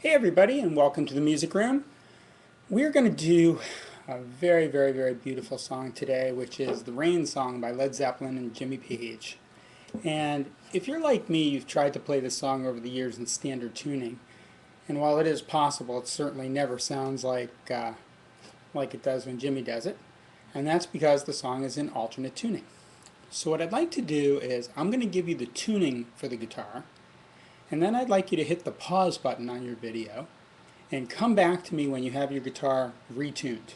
Hey everybody, and welcome to the Music Room. We're going to do a very beautiful song today, which is the Rain Song by Led Zeppelin and Jimmy Page. And if you're like me, you've tried to play this song over the years in standard tuning. And while it is possible, it certainly never sounds like it does when Jimmy does it. And that's because the song is in alternate tuning. So what I'd like to do is I'm going to give you the tuning for the guitar, and then I'd like you to hit the pause button on your video and come back to me when you have your guitar retuned.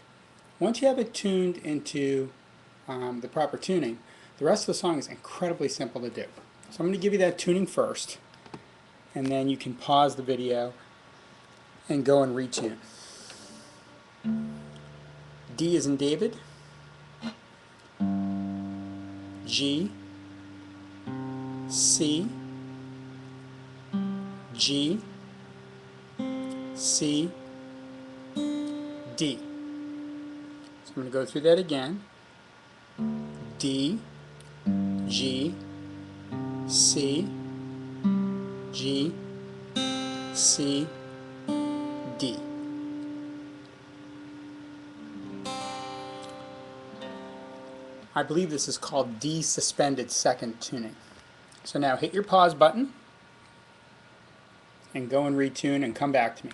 Once you have it tuned into the proper tuning, the rest of the song is incredibly simple to do. So I'm going to give you that tuning first, and then you can pause the video and go and retune. D as in David, G, C, G, C, D. So I'm going to go through that again. D, G, C, G, C, D. I believe this is called D suspended second tuning. So now hit your pause button and go and retune and come back to me.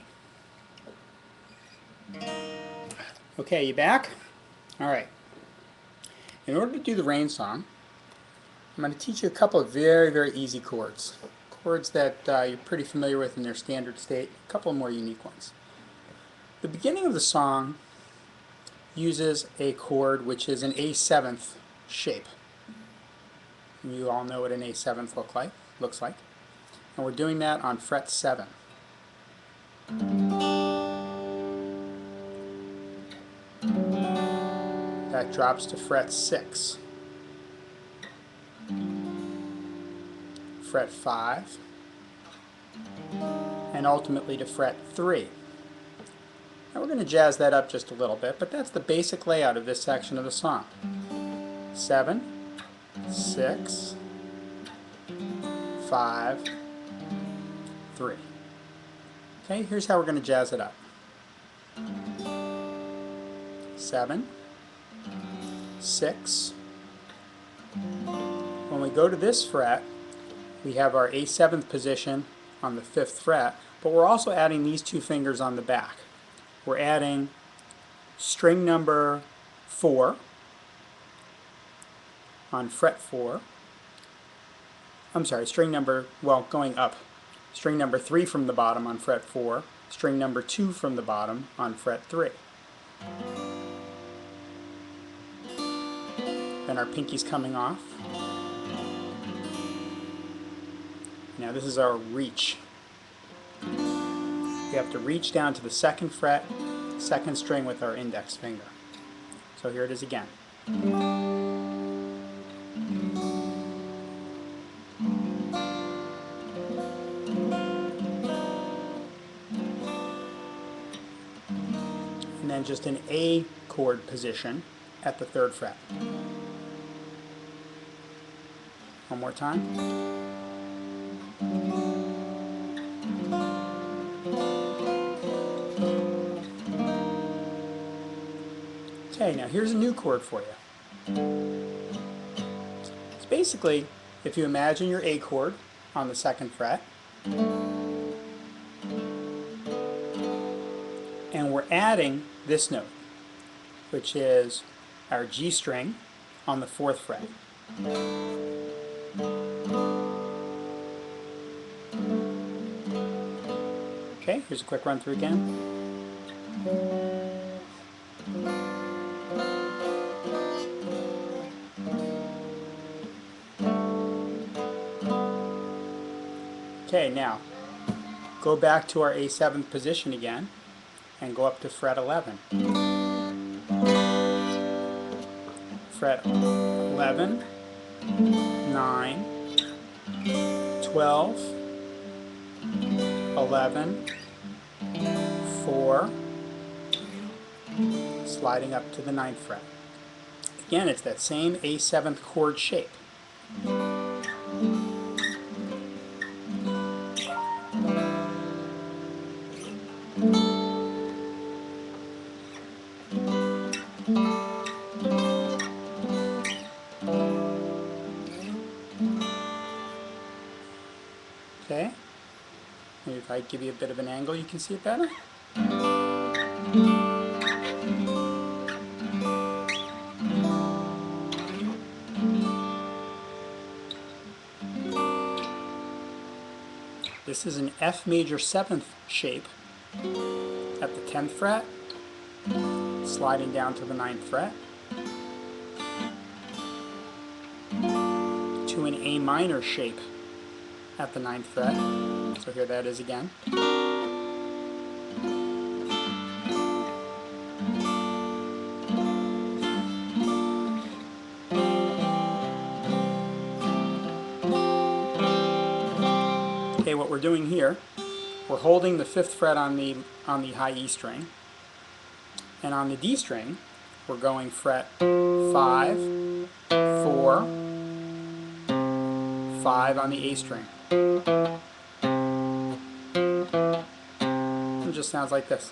Okay, you back? Alright. In order to do the Rain Song, I'm going to teach you a couple of very easy chords. Chords that you're pretty familiar with in their standard state, a couple of more unique ones. The beginning of the song uses a chord which is an A7th shape. And you all know what an A7th looks like. And we're doing that on fret 7. That drops to fret 6. Fret 5. And ultimately to fret 3. Now we're going to jazz that up just a little bit, but that's the basic layout of this section of the song. 7, 6, 5, 3. Okay, here's how we're going to jazz it up. 7, 6. When we go to this fret, we have our A7th position on the 5th fret, but we're also adding these two fingers on the back. We're adding string number 4 on fret 4. I'm sorry, going up. String number 3 from the bottom on fret 4, string number 2 from the bottom on fret 3. Then our pinky's coming off. Now this is our reach. We have to reach down to the 2nd fret, 2nd string with our index finger. So here it is again. And then just an A chord position at the 3rd fret. One more time. Okay, now here's a new chord for you. It's basically, if you imagine your A chord on the 2nd fret, and we're adding this note, which is our G string on the 4th fret. Okay, here's a quick run through again. Okay, now go back to our A7th position again and go up to fret 11. Fret 11, 9, 12, 11, 4, sliding up to the 9th fret. Again, it's that same A7th chord shape. Okay, maybe if I give you a bit of an angle you can see it better. This is an F major 7th shape at the 10th fret, sliding down to the 9th fret, to an A minor shape at the 9th fret. So here that is again. Okay, what we're doing here, we're holding the 5th fret on the high E string, and on the D string we're going fret 5, 4, 5 on the A string. It just sounds like this.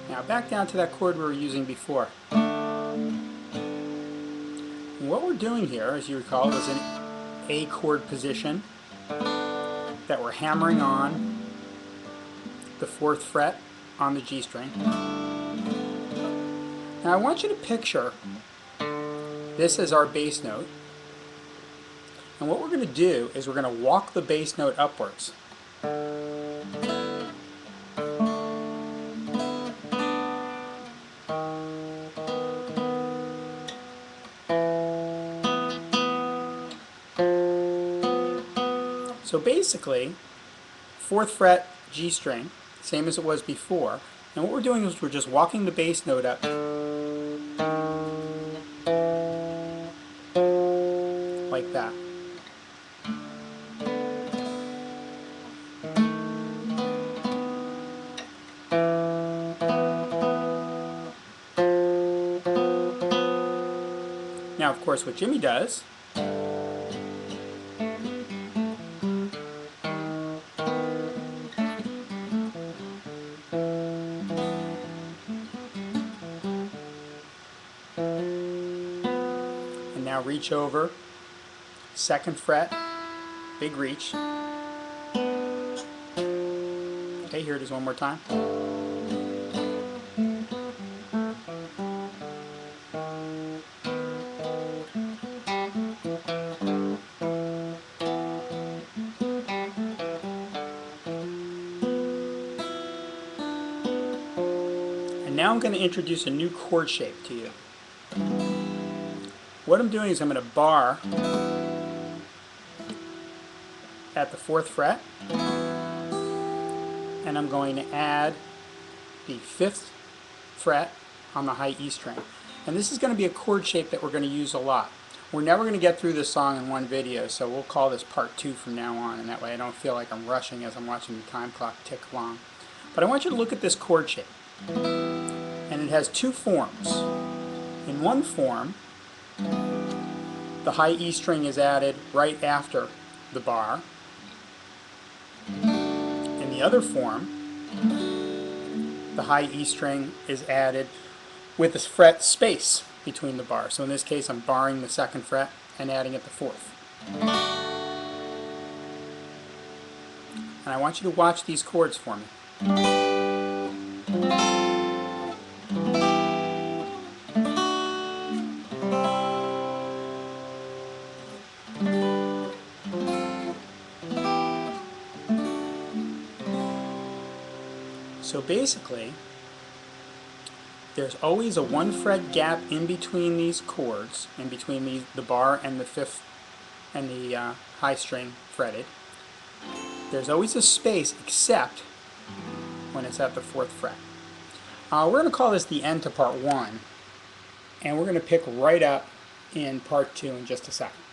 Now back down to that chord we were using before. And what we're doing here, as you recall, is an A chord position that we're hammering on the 4th fret on the G string. Now I want you to picture this as our bass note, and what we're going to do is we're going to walk the bass note upwards. So basically, 4th fret G string, same as it was before, and what we're doing is we're just walking the bass note up like that. Now of course what Jimmy does now reach over, 2nd fret, big reach. Okay, here it is one more time. And now I'm going to introduce a new chord shape to you. What I'm doing is I'm going to bar at the 4th fret, and I'm going to add the 5th fret on the high E string. And this is going to be a chord shape that we're going to use a lot. We're never going to get through this song in one video, so we'll call this part 2 from now on, and that way I don't feel like I'm rushing as I'm watching the time clock tick along. But I want you to look at this chord shape. And it has two forms. In one form, the high E string is added right after the bar. In the other form, the high E string is added with this fret space between the bars. So in this case I'm barring the 2nd fret and adding it the 4th. And I want you to watch these chords for me. So basically, there's always a 1 fret gap in between these chords, in between the bar and the 5th and the high string fretted. There's always a space except when it's at the 4th fret. We're going to call this the end to part 1, and we're going to pick right up in part 2 in just a second.